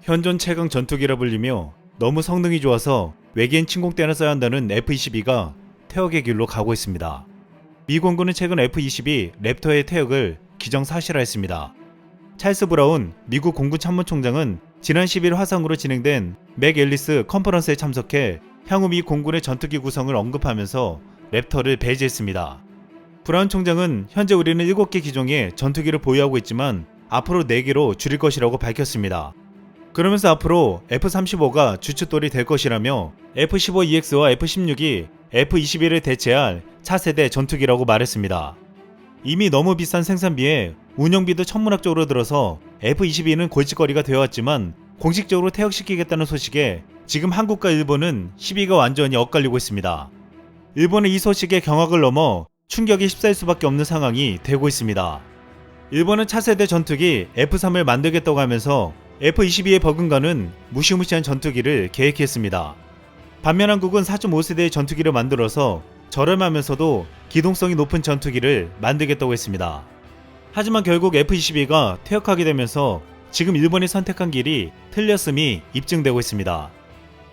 현존 최강 전투기라 불리며 너무 성능이 좋아서 외계인 침공 때나 써야 한다는 F-22가 퇴역의 길로 가고 있습니다. 미 공군은 최근 F-22 랩터의 퇴역을 기정사실화했습니다. 찰스 브라운 미국 공군 참모총장은 지난 10일 화상으로 진행된 맥 앨리스 컨퍼런스에 참석해 향후 미 공군의 전투기 구성을 언급하면서 랩터를 배제했습니다. 브라운 총장은 현재 우리는 7개 기종의 전투기를 보유하고 있지만 앞으로 4개로 줄일 것이라고 밝혔습니다. 그러면서 앞으로 F-35가 주춧돌이 될 것이라며 F-15EX와 F-16이 F-21을 대체할 차세대 전투기라고 말했습니다. 이미 너무 비싼 생산비에 운영비도 천문학적으로 들어서 F-22는 골칫거리가 되어왔지만 공식적으로 퇴역시키겠다는 소식에 지금 한국과 일본은 시비가 완전히 엇갈리고 있습니다. 일본은 이 소식에 경악을 넘어 충격이 휩싸일 수밖에 없는 상황이 되고 있습니다. 일본은 차세대 전투기 F-3을 만들겠다고 하면서 F-22에 버금가는 무시무시한 전투기를 계획했습니다. 반면 한국은 4.5세대의 전투기를 만들어서 저렴하면서도 기동성이 높은 전투기를 만들겠다고 했습니다. 하지만 결국 F-22가 퇴역하게 되면서 지금 일본이 선택한 길이 틀렸음이 입증되고 있습니다.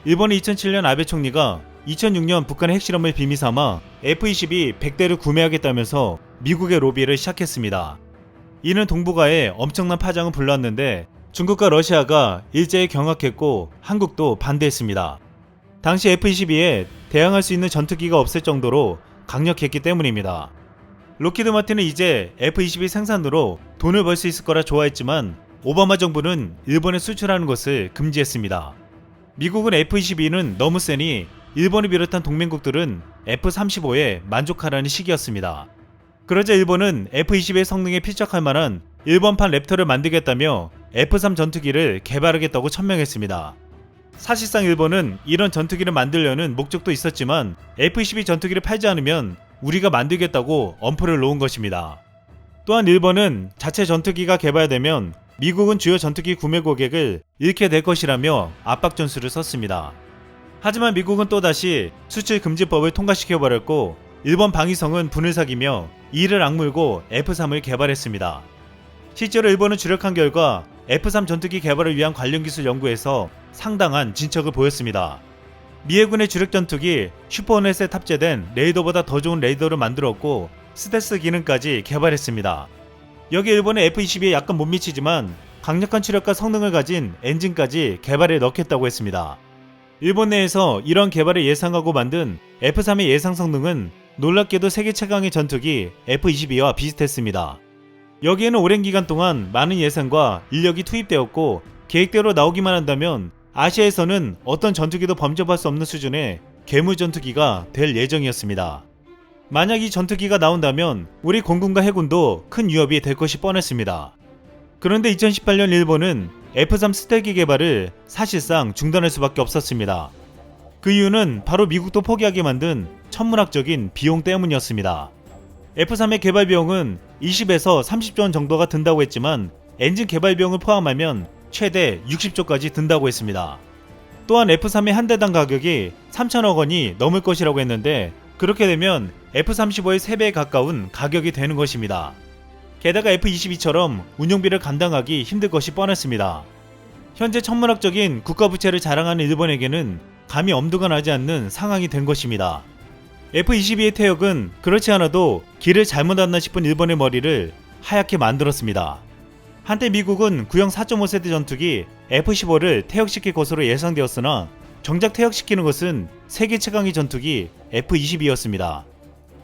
일본은 2007년 아베 총리가 2006년 북한의 핵실험을 빌미삼아 F-22 100대를 구매하겠다면서 미국의 로비를 시작했습니다. 이는 동북아에 엄청난 파장을 불렀는데 중국과 러시아가 일제히 경악했고 한국도 반대했습니다. 당시 F-22에 대항할 수 있는 전투기가 없을 정도로 강력했기 때문입니다. 록히드 마틴은 이제 F-22 생산으로 돈을 벌 수 있을 거라 좋아했지만 오바마 정부는 일본에 수출하는 것을 금지했습니다. 미국은 F-22는 너무 세니 일본을 비롯한 동맹국들은 F-35에 만족하라는 시기였습니다. 그러자 일본은 F-22의 성능에 필적할 만한 일본판 랩터를 만들겠다며 F-3 전투기를 개발하겠다고 천명했습니다. 사실상 일본은 이런 전투기를 만들려는 목적도 있었지만 F-22 전투기를 팔지 않으면 우리가 만들겠다고 엄포를 놓은 것입니다. 또한 일본은 자체 전투기가 개발되면 미국은 주요 전투기 구매 고객을 잃게 될 것이라며 압박 전술을 썼습니다. 하지만 미국은 또다시 수출 금지법을 통과시켜버렸고 일본 방위성은 분을 사귀며 이를 악물고 F-3을 개발했습니다. 실제로 일본은 주력한 결과 F-3 전투기 개발을 위한 관련 기술 연구에서 상당한 진척을 보였습니다. 미 해군의 주력 전투기 슈퍼호넷에 탑재된 레이더보다 더 좋은 레이더를 만들었고 스텔스 기능까지 개발했습니다. 여기 일본의 F-22에 약간 못 미치지만 강력한 추력과 성능을 가진 엔진까지 개발에 넣겠다고 했습니다. 일본 내에서 이런 개발을 예상하고 만든 F-3의 예상 성능은 놀랍게도 세계 최강의 전투기 F-22와 비슷했습니다. 여기에는 오랜 기간 동안 많은 예산과 인력이 투입되었고 계획대로 나오기만 한다면 아시아에서는 어떤 전투기도 범접할 수 없는 수준의 괴물 전투기가 될 예정이었습니다. 만약 이 전투기가 나온다면 우리 공군과 해군도 큰 위협이 될 것이 뻔했습니다. 그런데 2018년 일본은 F-3 스텔기 개발을 사실상 중단할 수밖에 없었습니다. 그 이유는 바로 미국도 포기하게 만든 천문학적인 비용 때문이었습니다. F-3의 개발 비용은 20에서 30조 원 정도가 든다고 했지만 엔진 개발 비용을 포함하면 최대 60조까지 든다고 했습니다. 또한 F-3의 한 대당 가격이 3천억 원이 넘을 것이라고 했는데 그렇게 되면 F-35의 3배에 가까운 가격이 되는 것입니다. 게다가 F-22처럼 운용비를 감당하기 힘들 것이 뻔했습니다. 현재 천문학적인 국가부채를 자랑하는 일본에게는 감히 엄두가 나지 않는 상황이 된 것입니다. F-22의 퇴역은 그렇지 않아도 길을 잘못 왔나 싶은 일본의 머리를 하얗게 만들었습니다. 한때 미국은 구형 4.5세대 전투기 F-15를 퇴역시킬 것으로 예상되었으나 정작 퇴역시키는 것은 세계 최강의 전투기 F-22였습니다.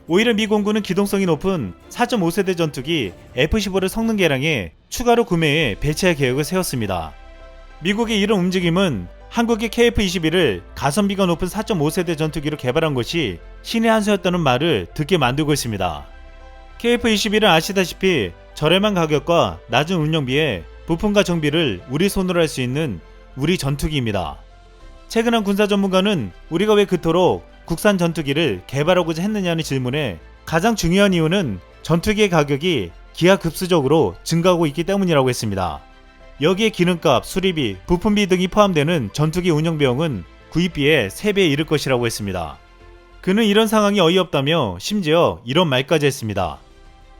오히려 미 공군은 기동성이 높은 4.5세대 전투기 F-15를 성능 개량해 추가로 구매해 배치할 계획을 세웠습니다. 미국의 이런 움직임은 한국의 KF-21을 가성비가 높은 4.5세대 전투기로 개발한 것이 신의 한 수였다는 말을 듣게 만들고 있습니다. KF-21은 아시다시피 저렴한 가격과 낮은 운영비에 부품과 정비를 우리 손으로 할 수 있는 우리 전투기입니다. 최근 한 군사 전문가는 우리가 왜 그토록 국산 전투기를 개발하고자 했느냐는 질문에 가장 중요한 이유는 전투기의 가격이 기하급수적으로 증가하고 있기 때문이라고 했습니다. 여기에 기름값, 수리비, 부품비 등이 포함되는 전투기 운영비용은 구입비의 3배에 이를 것이라고 했습니다. 그는 이런 상황이 어이없다며 심지어 이런 말까지 했습니다.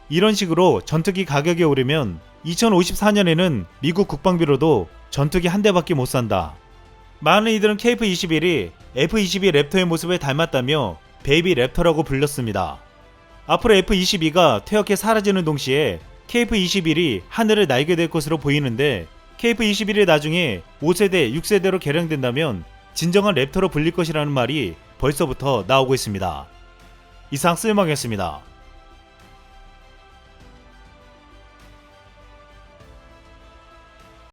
이런 식으로 전투기 가격이 오르면 2054년에는 미국 국방비로도 전투기 한 대밖에 못 산다. 많은 이들은 KF-21이 F-22 랩터의 모습을 닮았다며 베이비 랩터라고 불렸습니다. 앞으로 F-22가 퇴역해 사라지는 동시에 KF-21이 하늘을 날게 될 것으로 보이는데, KF-21이 나중에 5세대, 6세대로 개량된다면 진정한 랩터로 불릴 것이라는 말이 벌써부터 나오고 있습니다. 이상 쓸먹이었습니다.